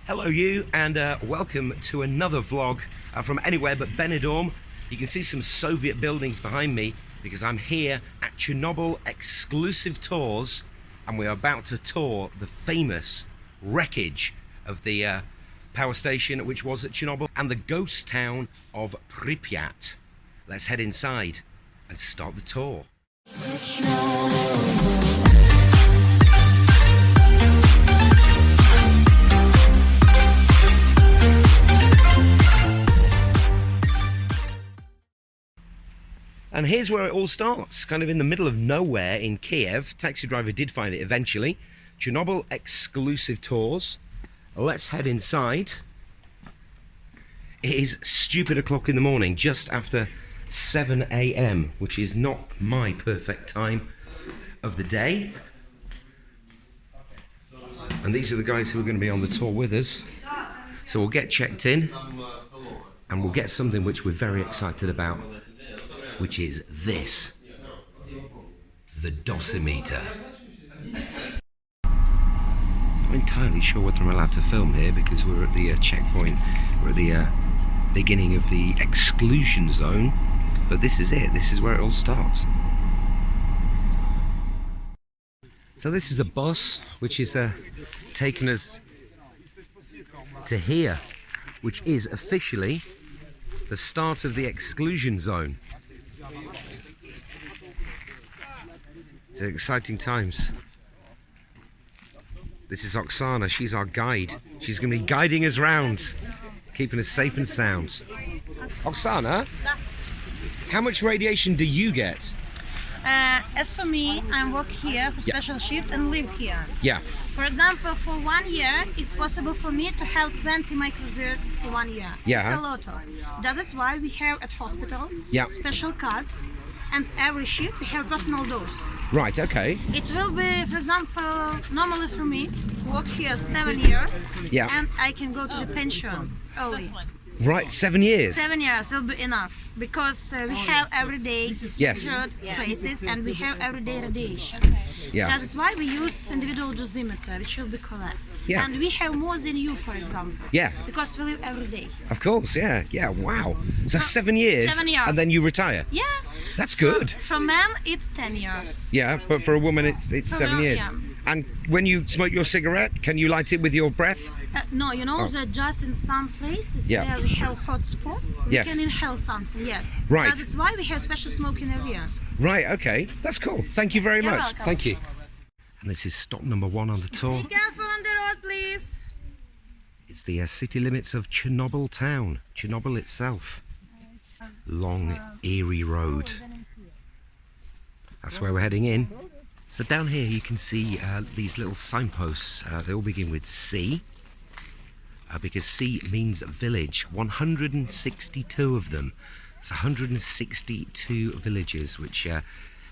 Hello you, and welcome to another vlog from anywhere but Benidorm. You can see some Soviet buildings behind me because I'm here at Chernobyl exclusive tours, and we're about to tour the famous wreckage of the power station which was at Chernobyl and the ghost town of Pripyat. Let's head inside and start the tour. And here's where it all starts, kind of in the middle of nowhere in Kiev. Taxi driver did find it eventually. Chernobyl exclusive tours. Let's head inside. It is stupid o'clock in the morning, just after 7 AM, which is not my perfect time of the day. And these are the guys who are going to be on the tour with us. So we'll get checked in and we'll get something which we're very excited about, which is this, the dosimeter. I'm not entirely sure whether I'm allowed to film here because we're at the checkpoint. We're at the beginning of the exclusion zone, but this is it. This is where it all starts. So this is a bus which is taking us to here, which is officially the start of the exclusion zone. It's exciting times. This is Oksana, she's our guide. She's going to be guiding us round, keeping us safe and sound. Oksana, how much radiation do you get? As for me, I work here for special shift and live here. Yeah. For example, for 1 year, it's possible for me to have 20 microsieverts for 1 year. Yeah. It's a lot of. That's why we have at hospital special card, and every shift we have personal dose. Right, okay. It will be, for example, normally for me, work here 7 years, and I can go to the pension early. Right, 7 years. 7 years will be enough because we have everyday places and we have everyday radiation. Yeah. That's why we use individual dosimeter, which will be correct. Yeah. And we have more than you, for example. Yeah. Because we live every day. Of course, yeah. Yeah, wow. So 7 years, 7 years. and then you retire? Yeah. That's good. For men, it's 10 years. Yeah, but for a woman, it's 7 years. Yeah. And when you smoke your cigarette, can you light it with your breath? No, you know that just in some places where we have hot spots, we can inhale something, yes. Right. That's why we have special smoking area. Right, okay. That's cool. Thank you very much. Welcome. Thank you. And this is stop number 1 on the tour. Be careful on the road, please. It's the city limits of Chernobyl town. Chernobyl itself. Long, eerie road. That's where we're heading in. So down here you can see these little signposts. They all begin with C. Because C means village. 162 of them. It's 162 villages which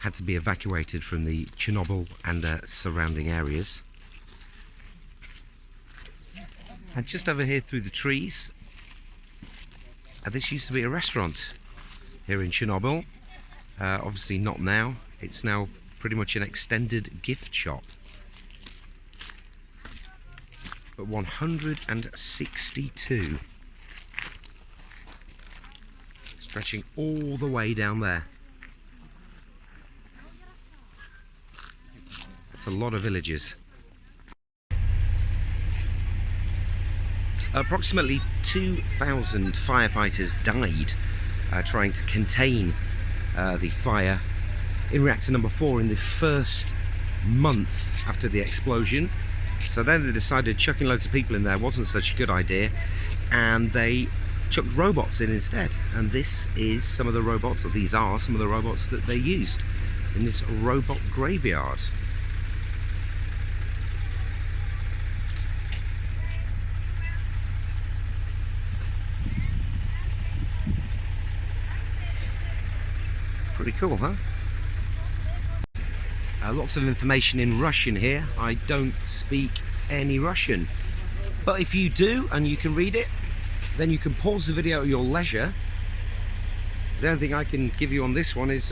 had to be evacuated from the Chernobyl and surrounding areas. And just over here through the trees, this used to be a restaurant here in Chernobyl. Obviously not now. It's now pretty much an extended gift shop. But 162, stretching all the way down there. That's a lot of villages. Approximately 2,000 firefighters died trying to contain the fire in reactor number 4 in the first month after the explosion. So then they decided chucking loads of people in there wasn't such a good idea, and they chucked robots in instead. And this is some of the robots, or these are some of the robots that they used in this robot graveyard. Pretty cool, huh? Lots of information in Russian here. I don't speak any Russian. But if you do, and you can read it, then you can pause the video at your leisure. The only thing I can give you on this one is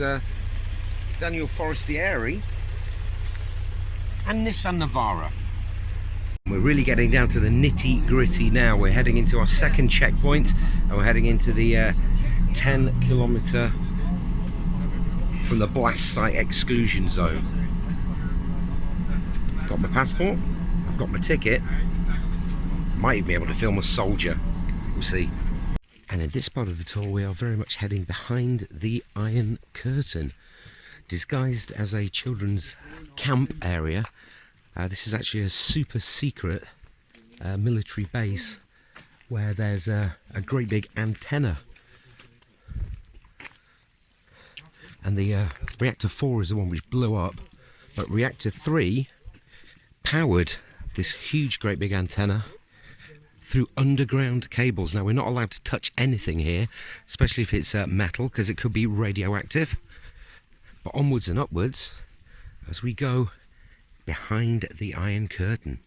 Daniel Forestieri and Nissan Navara. We're really getting down to the nitty-gritty now. We're heading into our second checkpoint, and we're heading into the 10 kilometre from the blast site exclusion zone. Got my passport, I've got my ticket, might even be able to film a soldier, we'll see. And in this part of the tour we are very much heading behind the Iron Curtain. Disguised as a children's camp area, this is actually a super secret military base where there's a great big antenna. And the reactor 4 is the one which blew up, but reactor 3 powered this huge great big antenna through underground cables. Now we're not allowed to touch anything here, especially if it's metal, because it could be radioactive. But onwards and upwards as we go behind the Iron Curtain.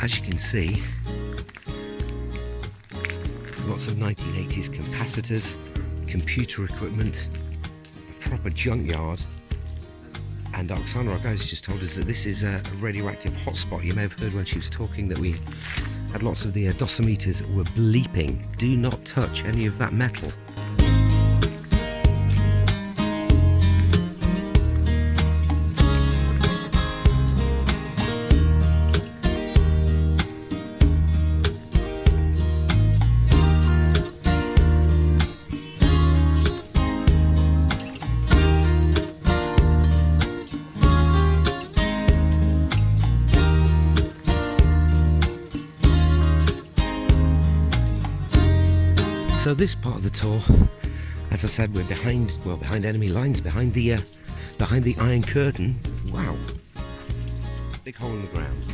As you can see, lots of 1980s capacitors, computer equipment, a proper junkyard. And Oksana, our guide, just told us that this is a radioactive hotspot. You may have heard when she was talking that we had lots of the dosimeters were bleeping. Do not touch any of that metal. So this part of the tour, as I said, we're behind enemy lines, behind the Iron Curtain. Wow, big hole in the ground.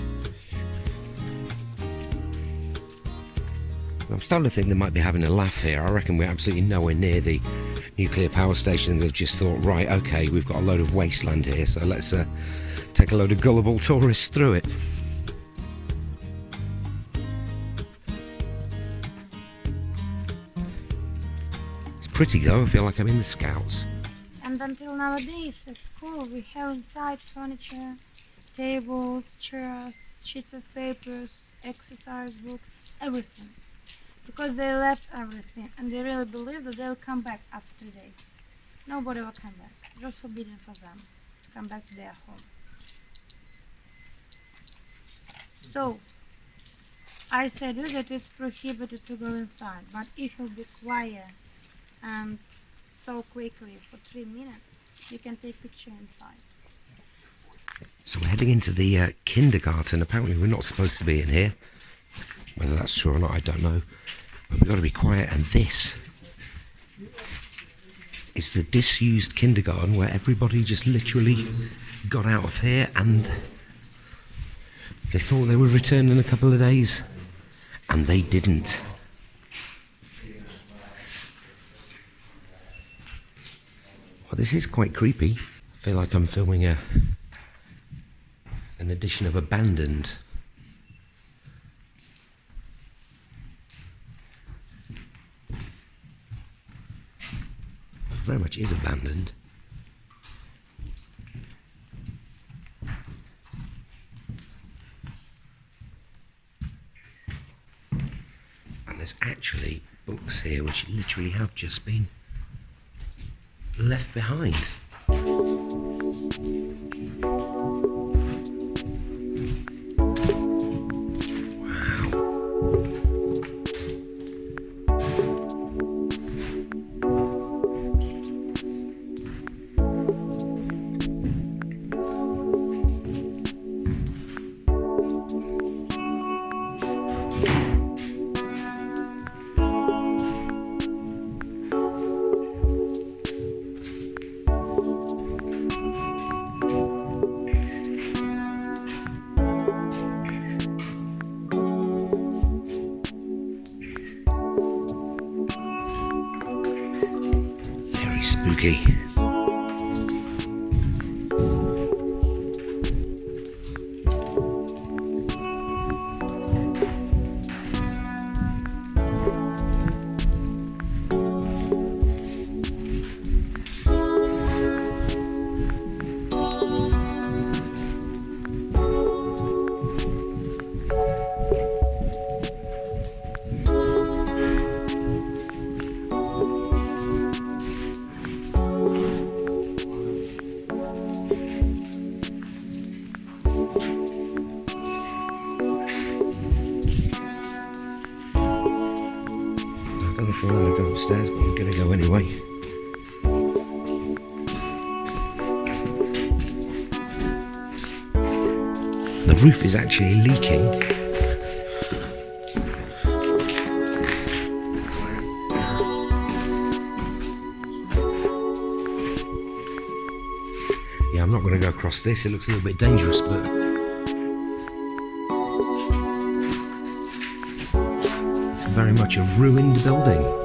I'm starting to think they might be having a laugh here. I reckon we're absolutely nowhere near the nuclear power station. They've just thought, right, okay, we've got a load of wasteland here, so let's take a load of gullible tourists through it. Pretty though, I feel like I'm in the Scouts. And until nowadays at school we have inside furniture, tables, chairs, sheets of papers, exercise book, everything. Because they left everything and they really believe that they'll come back after 2 days. Nobody will come back. It was forbidden for them to come back to their home. So I said you that it's prohibited to go inside, but if you'll be quiet and so quickly for 3 minutes, you can take picture inside. So we're heading into the kindergarten. Apparently we're not supposed to be in here. Whether that's true or not, I don't know. But we've got to be quiet. And this is the disused kindergarten where everybody just literally got out of here and they thought they would return in a couple of days. And they didn't. Well, this is quite creepy. I feel like I'm filming an edition of Abandoned. It very much is abandoned. there's actually books here which literally have just been left behind. Spooky. I don't know if I want to go upstairs, but I'm going to go anyway. The roof is actually leaking. Yeah, I'm not going to go across this. It looks a little bit dangerous, but it's very much a ruined building.